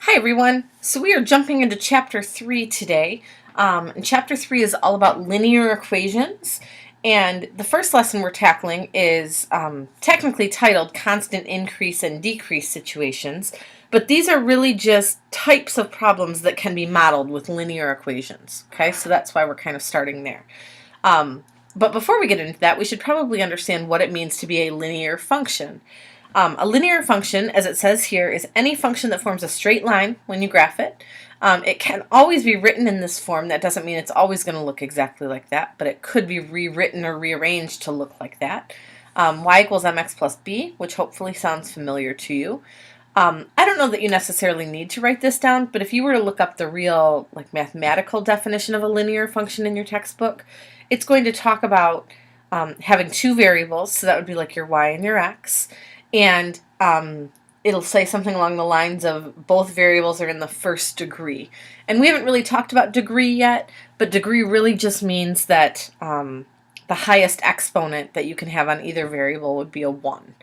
Hi everyone. So we are jumping into Chapter 3 today. And Chapter 3 is all about linear equations. And the first lesson we're tackling is technically titled Constant Increase and Decrease Situations. But these are really just types of problems that can be modeled with linear equations. Okay, so that's why we're kind of starting there. But before we get into that, we should probably understand what it means to be a linear function. A linear function, as it says here, is any function that forms a straight line when you graph it. It can always be written in this form. That doesn't mean it's always going to look exactly like that, but it could be rewritten or rearranged to look like that. Y equals mx plus b, which hopefully sounds familiar to you. I don't know that you necessarily need to write this down, but if you were to look up the real mathematical definition of a linear function in your textbook, it's going to talk about having two variables, so that would be like your y and your x, and it'll say something along the lines of both variables are in the first degree. And we haven't really talked about degree yet, but degree really just means that the highest exponent that you can have on either variable would be a 1.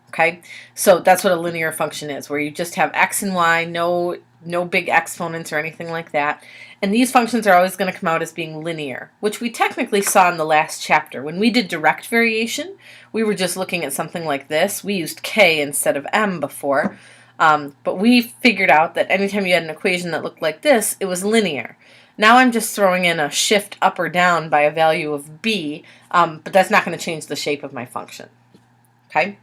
Okay, so that's what a linear function is, where you just have x and y, no big exponents or anything like that. And these functions are always going to come out as being linear, which we technically saw in the last chapter. When we did direct variation, we were just looking at something like this. We used k instead of m before, but we figured out that anytime you had an equation that looked like this, it was linear. Now I'm just throwing in a shift up or down by a value of b, but that's not going to change the shape of my function. Okay?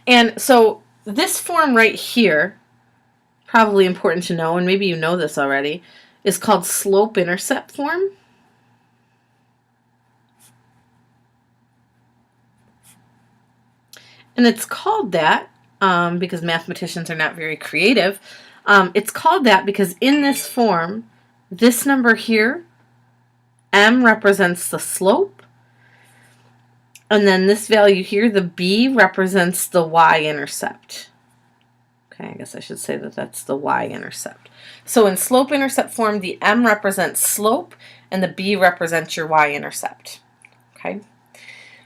And so this form right here, probably important to know, and maybe you know this already, is called slope-intercept form. And it's called that because mathematicians are not very creative. It's called that because in this form, this number here, m, represents the slope. And then this value here, the b, represents the y-intercept. Okay, I guess I should say that that's the y-intercept. So in slope-intercept form, the m represents slope, and the b represents your y-intercept. Okay?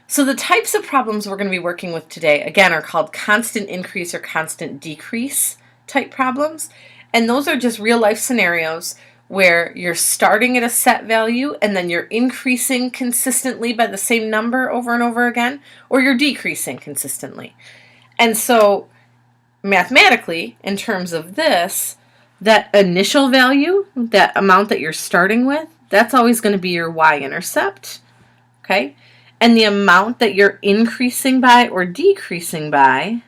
So the types of problems we're going to be working with today, again, are called constant increase or constant decrease type problems. And those are just real-life scenarios where you're starting at a set value and then you're increasing consistently by the same number over and over again, or you're decreasing consistently. And so mathematically, in terms of this, that initial value, that amount that you're starting with, that's always going to be your y-intercept, okay? And the amount that you're increasing by or decreasing by,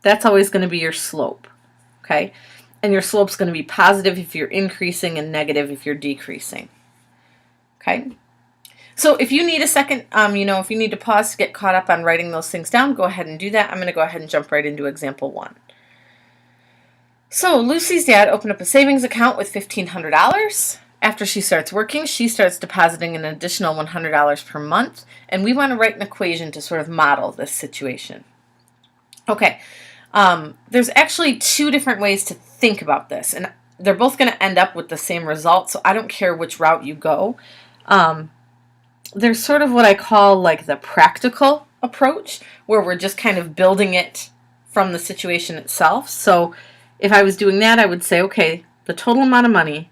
that's always going to be your slope, okay? And your slope's going to be positive if you're increasing and negative if you're decreasing, okay? So if you need a second, if you need to pause to get caught up on writing those things down, go ahead and do that. I'm going to go ahead and jump right into example 1. So Lucy's dad opened up a savings account with $1,500. After she starts working, she starts depositing an additional $100 per month, and we want to write an equation to sort of model this situation. Okay, there's actually two different ways to think about this, and they're both going to end up with the same result, so I don't care which route you go. There's sort of what I call like the practical approach, where we're just kind of building it from the situation itself. So if I was doing that, I would say, okay, the total amount of money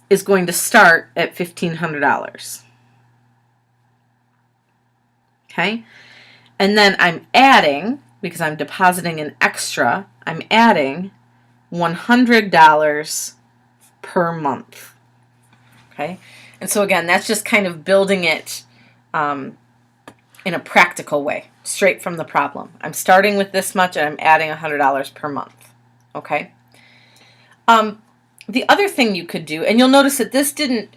is going to start at $1,500. Okay? And then I'm adding, because I'm depositing an extra, I'm adding $100 per month. Okay? And so again, that's just kind of building it in a practical way, straight from the problem. I'm starting with this much and I'm adding $100 per month. Okay? The other thing you could do, and you'll notice that this didn't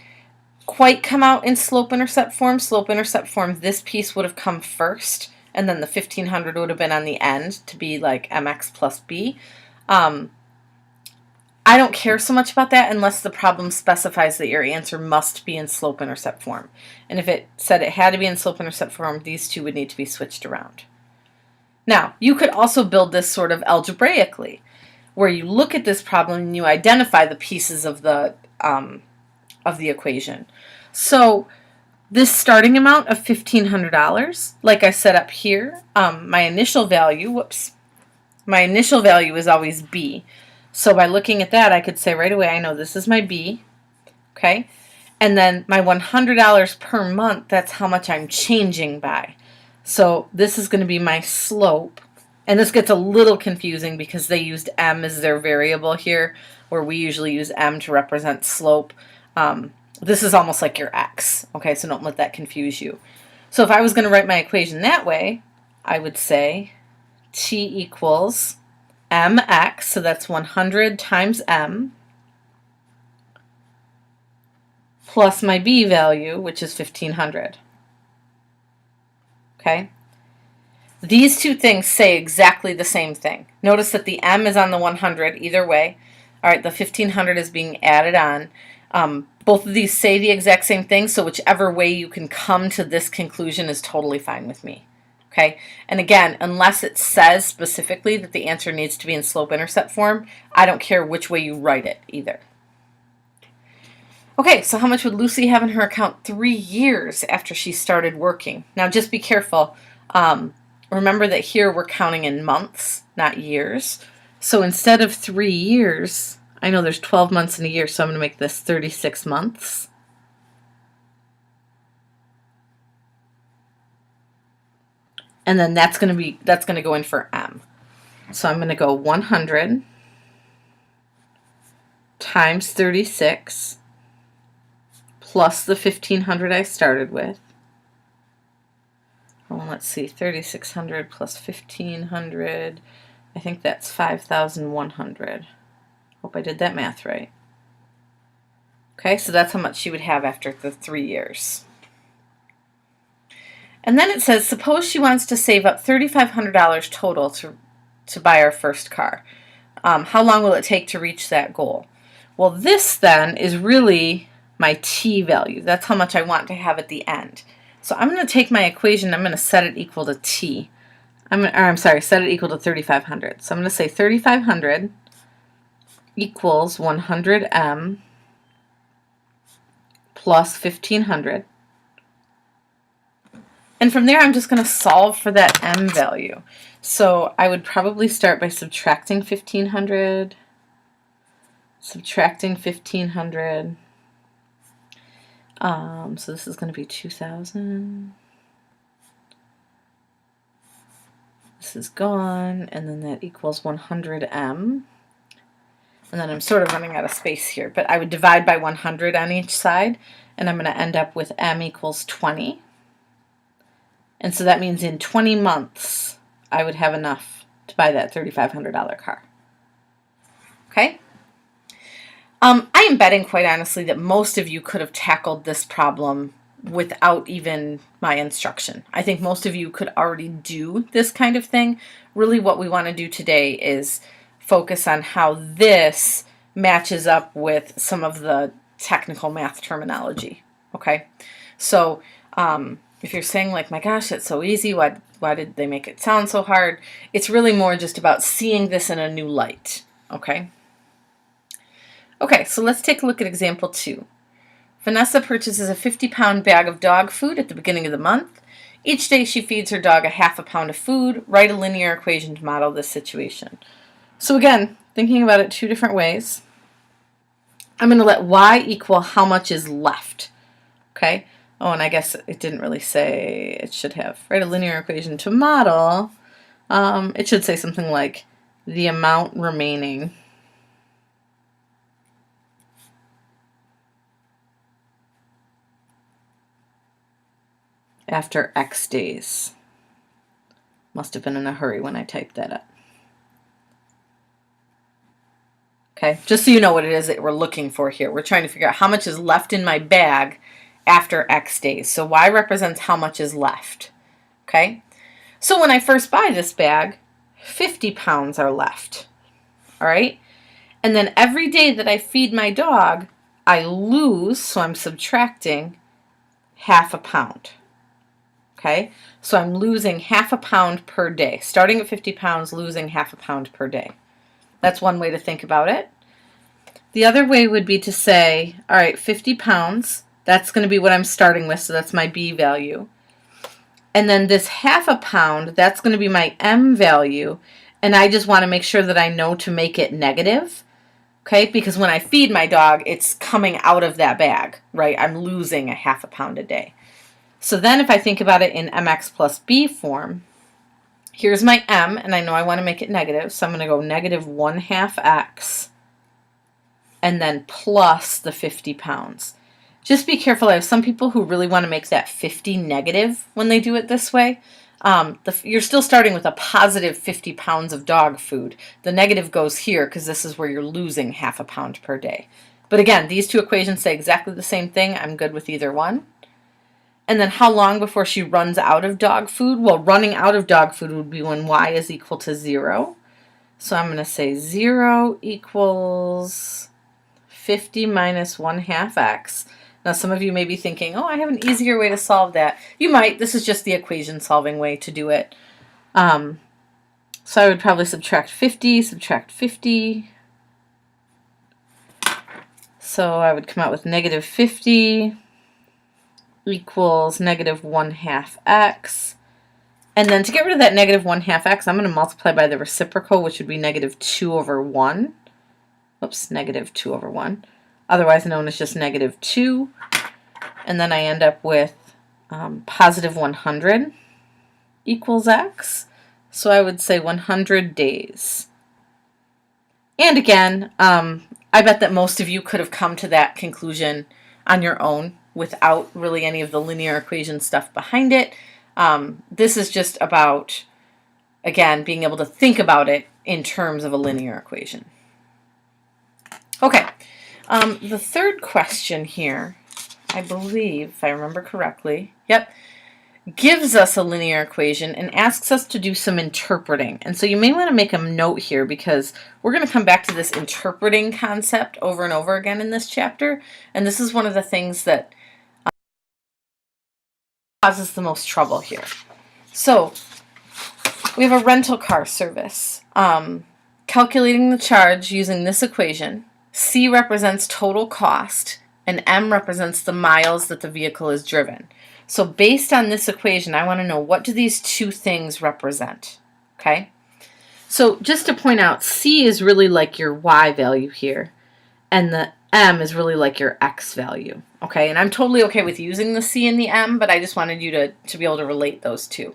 quite come out in slope-intercept form. Slope-intercept form, this piece would have come first, and then the 1,500 would have been on the end to be like mx plus b. I don't care so much about that unless the problem specifies that your answer must be in slope-intercept form. And if it said it had to be in slope-intercept form, these two would need to be switched around. Now, you could also build this sort of algebraically, where you look at this problem and you identify the pieces of the equation. So this starting amount of $1,500, like I set up here, my initial value is always b. So by looking at that, I could say right away, I know this is my B, okay? And then my $100 per month, that's how much I'm changing by. So this is going to be my slope. And this gets a little confusing because they used M as their variable here, where we usually use M to represent slope. This is almost like your X, okay? So don't let that confuse you. So if I was going to write my equation that way, I would say T equals mx, so that's 100 times m, plus my b value, which is 1500. Okay? These two things say exactly the same thing. Notice that the m is on the 100 either way. All right, the 1500 is being added on. Both of these say the exact same thing, so whichever way you can come to this conclusion is totally fine with me. Okay, and again, unless it says specifically that the answer needs to be in slope-intercept form, I don't care which way you write it either. Okay, so how much would Lucy have in her account 3 years after she started working? Now just be careful. Remember that here we're counting in months, not years. So instead of 3 years, I know there's 12 months in a year, so I'm going to make this 36 months. And then that's going to go in for M. So I'm going to go 100 times 36 plus the 1500 I started with. Well, let's see, 3600 plus 1500. I think that's 5100. Hope I did that math right. Okay, so that's how much she would have after the 3 years. And then it says, suppose she wants to save up $3,500 total to buy our first car. How long will it take to reach that goal? Well, this then is really my T value. That's how much I want to have at the end. So I'm going to take my equation, I'm going to set it equal to T. Set it equal to 3,500. So I'm going to say 3,500 equals 100M plus 1,500. And from there, I'm just going to solve for that M value. So I would probably start by subtracting 1,500, subtracting 1,500. So this is going to be 2,000. This is gone, and then that equals 100M. And then I'm sort of running out of space here, but I would divide by 100 on each side, and I'm going to end up with M equals 20. And so that means in 20 months, I would have enough to buy that $3,500 car. Okay? I am betting, quite honestly, that most of you could have tackled this problem without even my instruction. I think most of you could already do this kind of thing. Really what we want to do today is focus on how this matches up with some of the technical math terminology. Okay? So, if you're saying like, my gosh, that's so easy, why did they make it sound so hard? It's really more just about seeing this in a new light, okay? Okay, so let's take a look at example 2. Vanessa purchases a 50-pound bag of dog food at the beginning of the month. Each day she feeds her dog a half a pound of food. Write a linear equation to model this situation. So again, thinking about it 2 different ways. I'm going to let y equal how much is left, okay? Oh, and I guess it didn't really say, it should have. Write a linear equation to model. It should say something like the amount remaining after X days. Must have been in a hurry when I typed that up. Okay, just so you know what it is that we're looking for here. We're trying to figure out how much is left in my bag after X days. So Y represents how much is left. Okay? So when I first buy this bag, 50 pounds are left. All right? And then every day that I feed my dog, I lose, so I'm subtracting half a pound. Okay? So I'm losing half a pound per day. Starting at 50 pounds, losing half a pound per day. That's one way to think about it. The other way would be to say, all right, 50 pounds, that's going to be what I'm starting with, so that's my B value. And then this half a pound, that's going to be my M value. and I just want to make sure that I know to make it negative, okay? Because when I feed my dog, it's coming out of that bag, right? I'm losing a half a pound a day. So then if I think about it in mx plus b form, here's my m, and I know I want to make it negative, so I'm going to go negative 1/2 x, and then plus the 50 pounds. Just be careful. I have some people who really want to make that 50 negative when they do it this way. You're still starting with a positive 50 pounds of dog food. The negative goes here because this is where you're losing half a pound per day. But again, these two equations say exactly the same thing. I'm good with either one. And then how long before she runs out of dog food? Well, running out of dog food would be when y is equal to 0. So I'm going to say 0 equals 50 minus 1/2 x. Now, some of you may be thinking, oh, I have an easier way to solve that. You might. This is just the equation solving way to do it. So I would probably subtract 50, subtract 50. So I would come out with negative 50 equals negative 1/2 x. And then to get rid of that negative 1/2 x, I'm going to multiply by the reciprocal, which would be negative 2 over 1. Oops, negative 2 over 1. Otherwise known as just negative 2. And then I end up with positive 100 equals x. So I would say 100 days. And again, I bet that most of you could have come to that conclusion on your own without really any of the linear equation stuff behind it. This is just about, again, being able to think about it in terms of a linear equation. Okay, the third question here, I believe, if I remember correctly, gives us a linear equation and asks us to do some interpreting. And so you may want to make a note here because we're going to come back to this interpreting concept over and over again in this chapter. And this is one of the things that causes the most trouble here. So we have a rental car service. Calculating the charge using this equation, C represents total cost and M represents the miles that the vehicle is driven. So based on this equation, I want to know, what do these two things represent? Okay? So just to point out, C is really like your Y value here, and the M is really like your X value. Okay? And I'm totally okay with using the C and the M, but I just wanted you to be able to relate those two.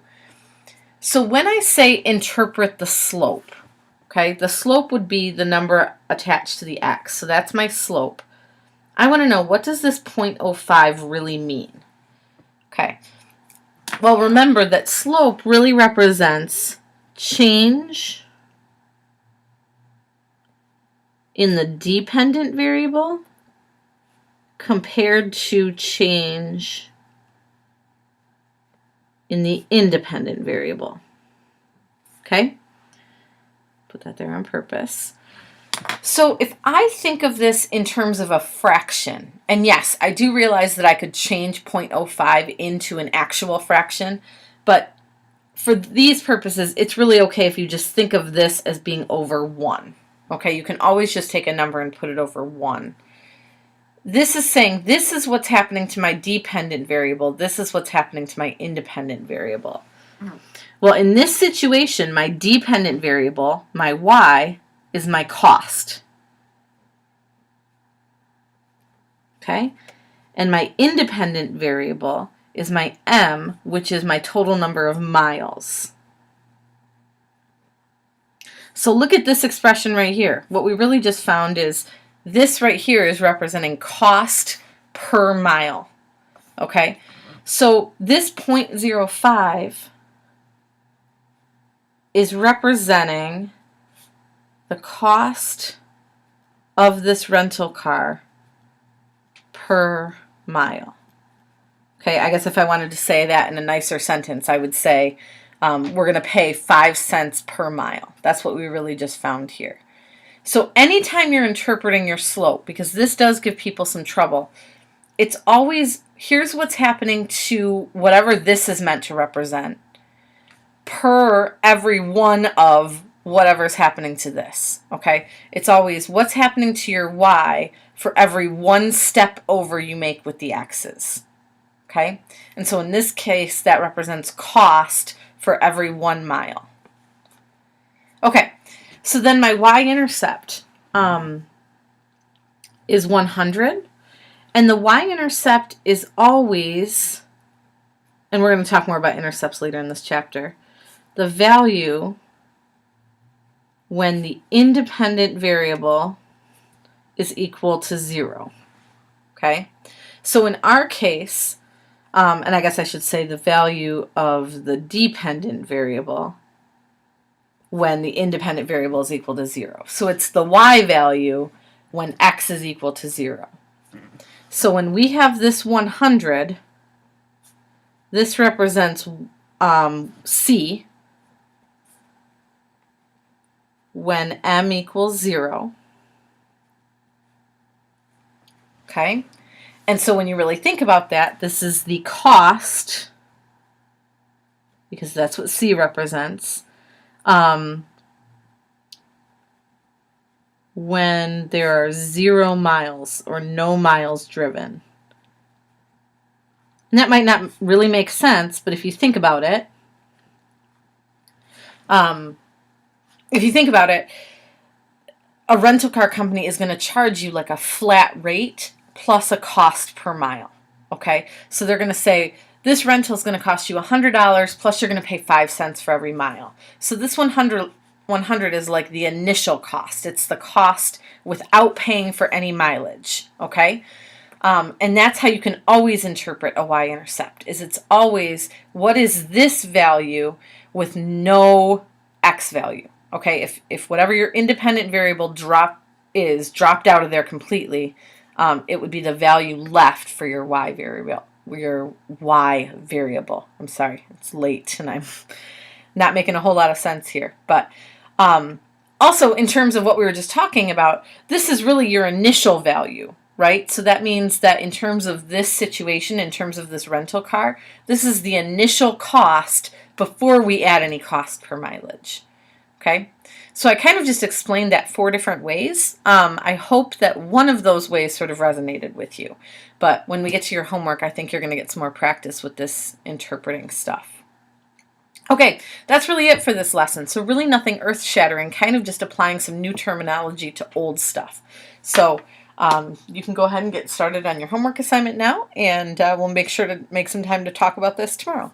So when I say interpret the slope, okay, the slope would be the number attached to the X. So that's my slope. I want to know, what does this 0.05 really mean? Okay, well, remember that slope really represents change in the dependent variable compared to change in the independent variable. Okay, put that there on purpose. So if I think of this in terms of a fraction, and yes, I do realize that I could change 0.05 into an actual fraction, but for these purposes, it's really okay if you just think of this as being over 1. Okay, you can always just take a number and put it over 1. This is saying this is what's happening to my dependent variable, this is what's happening to my independent variable. Well, in this situation, my dependent variable, my y, is my cost. Okay? And my independent variable is my m, which is my total number of miles. So look at this expression right here. What we really just found is this right here is representing cost per mile. Okay? So this 0.05 is representing the cost of this rental car per mile. Okay, I guess if I wanted to say that in a nicer sentence, I would say we're going to pay 5 cents per mile. That's what we really just found here. So anytime you're interpreting your slope, because this does give people some trouble, it's always, here's what's happening to whatever this is meant to represent per every one of whatever's happening to this, okay? It's always what's happening to your y for every one step over you make with the x's, okay? And so in this case, that represents cost for every 1 mile. Okay, so then my y-intercept is 100. And the y-intercept is always, and we're going to talk more about intercepts later in this chapter, the value when the independent variable is equal to 0. Okay? So in our case, and I guess I should say the value of the dependent variable when the independent variable is equal to 0. So it's the y value when x is equal to 0. So when we have this 100, this represents C when m equals 0. Okay? And so when you really think about that, this is the cost, because that's what C represents, when there are 0 miles or no miles driven. And that might not really make sense, but if you think about it, a rental car company is going to charge you like a flat rate plus a cost per mile. Okay? So they're going to say, this rental is going to cost you $100 plus you're going to pay 5 cents for every mile. So this 100 is like the initial cost. It's the cost without paying for any mileage. Okay? And that's how you can always interpret a y-intercept, is it's always, what is this value with no x value? Okay, if whatever your independent variable dropped out of there completely, it would be the value left for your y variable. I'm sorry, it's late and I'm not making a whole lot of sense here. But also, in terms of what we were just talking about, this is really your initial value, right? So that means that in terms of this situation, in terms of this rental car, this is the initial cost before we add any cost per mileage. Okay, so I kind of just explained that 4 different ways. I hope that one of those ways sort of resonated with you. But when we get to your homework, I think you're going to get some more practice with this interpreting stuff. Okay, that's really it for this lesson. So really nothing earth-shattering, kind of just applying some new terminology to old stuff. So you can go ahead and get started on your homework assignment now, and we'll make sure to make some time to talk about this tomorrow.